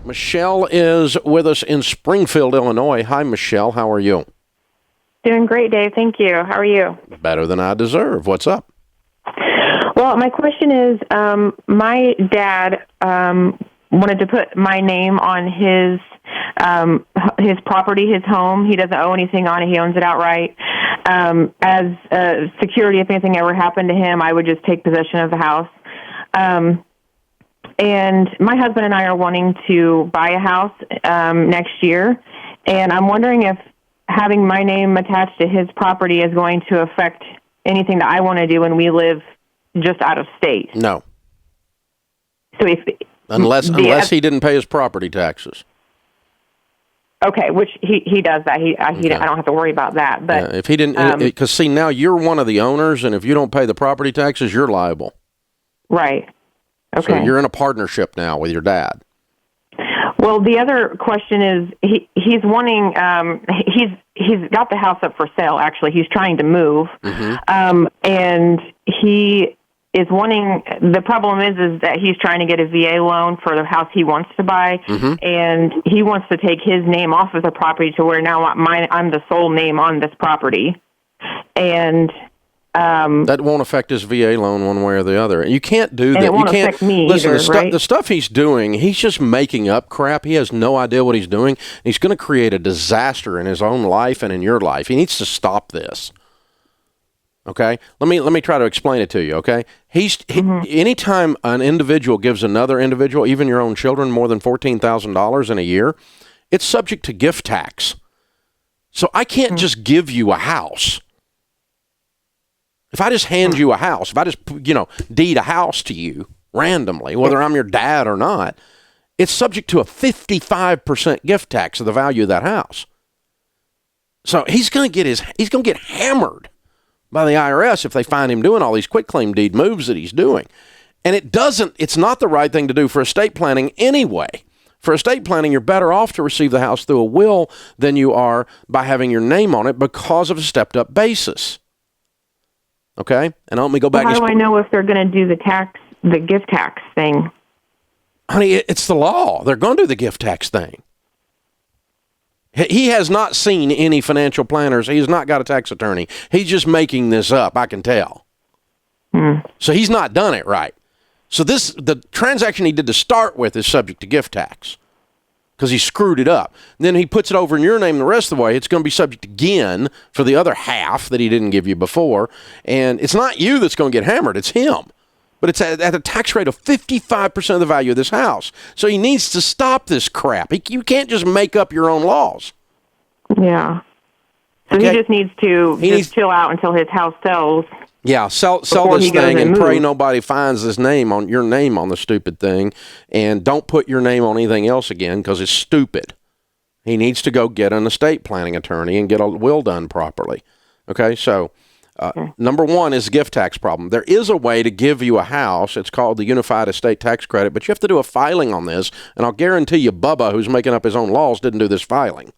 Michelle is with us in Springfield, Illinois. Hi, Michelle. How are you? Doing great, Dave. Thank you. How are you? Better than I deserve. What's up? Well, my question is, my dad wanted to put my name on his property, his home. He doesn't owe anything on it. He owns it outright. As security, if anything ever happened to him, I would just take possession of the house. And my husband and I are wanting to buy a house next year, and I'm wondering if having my name attached to his property is going to affect anything that I want to do when we live just out of state. No. So unless he didn't pay his property taxes. Okay, which he does that. Okay. I don't have to worry about that. But if he didn't, because see, now you're one of the owners, and if you don't pay the property taxes, you're liable. Right. Okay. So you're in a partnership now with your dad. Well, the other question is he's wanting he's got the house up for sale. Actually, he's trying to move, and he is wanting. The problem is that he's trying to get a VA loan for the house he wants to buy, and he wants to take his name off of the property to where now I'm the sole name on this property, and. That won't affect his VA loan one way or the other. You can't do that. It won't affect me listen, either, right? The stuff he's doing, he's just making up crap. He has no idea what he's doing. He's going to create a disaster in his own life and in your life. He needs to stop this. Okay? Let me try to explain it to you, okay? Anytime an individual gives another individual, even your own children, more than $14,000 in a year, it's subject to gift tax. So I can't just give you a house. If I just hand you a house, if I just, deed a house to you randomly, whether I'm your dad or not, it's subject to a 55% gift tax of the value of that house. So he's going to get hammered by the IRS if they find him doing all these quitclaim deed moves that he's doing. And it's not the right thing to do for estate planning anyway. For estate planning, you're better off to receive the house through a will than you are by having your name on it because of a stepped-up basis. Okay, and let me go back. How do I know if they're going to do the gift tax thing? Honey, it's the law. They're going to do the gift tax thing. He has not seen any financial planners. He's not got a tax attorney. He's just making this up, I can tell. So he's not done it right. So the transaction he did to start with is subject to gift tax because he screwed it up. Then he puts it over in your name the rest of the way. It's going to be subject again for the other half that he didn't give you before. And it's not you that's going to get hammered. It's him. But it's at a tax rate of 55% of the value of this house. So he needs to stop this crap. You can't just make up your own laws. Yeah. So okay. He just needs to chill out until his house sells. Yeah, sell this thing and pray nobody finds your name on the stupid thing, and don't put your name on anything else again because it's stupid. He needs to go get an estate planning attorney and get a will done properly. Okay, so number one is gift tax problem. There is a way to give you a house. It's called the Unified Estate Tax Credit, but you have to do a filing on this, and I'll guarantee you Bubba, who's making up his own laws, didn't do this filing.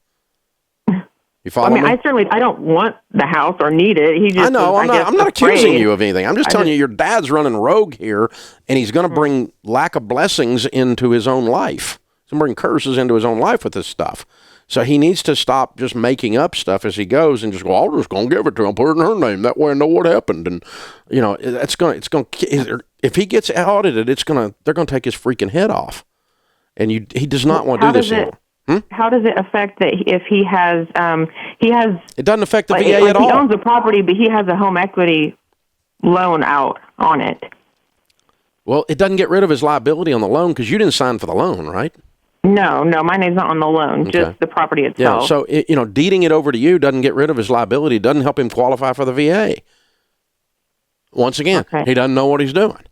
You follow me? I don't want the house or need it. He just I'm not accusing you of anything. I'm just telling you your dad's running rogue here, and he's going to bring lack of blessings into his own life. He's going to bring curses into his own life with this stuff. So he needs to stop just making up stuff as he goes and just go, I'm just going to give it to him, put it in her name. That way I know what happened. And, if he gets audited, they're going to take his freaking head off. And he does not want to do this anymore. How does it affect that if he has? It doesn't affect the VA at all. He owns the property, but he has a home equity loan out on it. Well, it doesn't get rid of his liability on the loan because you didn't sign for the loan, right? No, my name's not on the loan, just the property itself. Yeah, so deeding it over to you doesn't get rid of his liability. It doesn't help him qualify for the VA. Once again, He doesn't know what he's doing.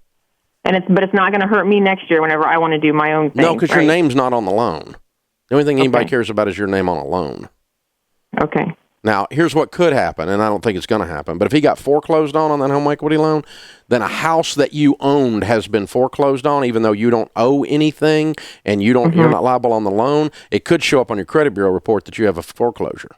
But it's not going to hurt me next year whenever I want to do my own thing. No, because your name's not on the loan. The only thing anybody cares about is your name on a loan. Okay. Now, here's what could happen, and I don't think it's going to happen, but if he got foreclosed on that home equity loan, then a house that you owned has been foreclosed on, even though you don't owe anything and you're not liable on the loan, it could show up on your credit bureau report that you have a foreclosure.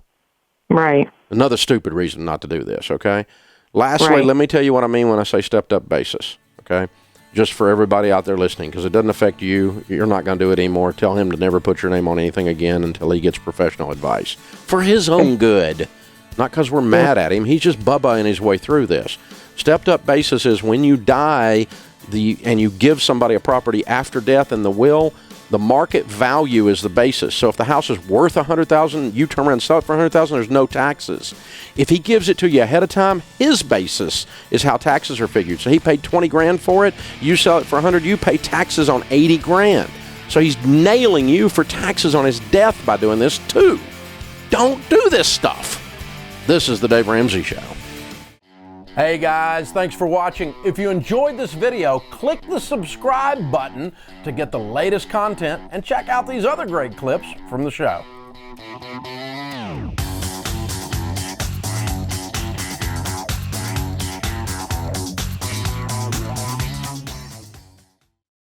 Right. Another stupid reason not to do this, okay? Lastly, let me tell you what I mean when I say stepped up basis, okay? just for everybody out there listening, because it doesn't affect you. You're not going to do it anymore. Tell him to never put your name on anything again until he gets professional advice for his own good, not because we're mad at him. He's just Bubba-ing his way through this. Stepped up basis is when you die and you give somebody a property after death in the will, the market value is the basis. So if the house is worth $100,000, you turn around and sell it for $100,000, there's no taxes. If he gives it to you ahead of time, his basis is how taxes are figured. So he paid 20 grand for it, you sell it for 100, you pay taxes on 80 grand. So he's nailing you for taxes on his death by doing this too. Don't do this stuff. This is the Dave Ramsey Show. Hey guys, thanks for watching. If you enjoyed this video, click the subscribe button to get the latest content and check out these other great clips from the show.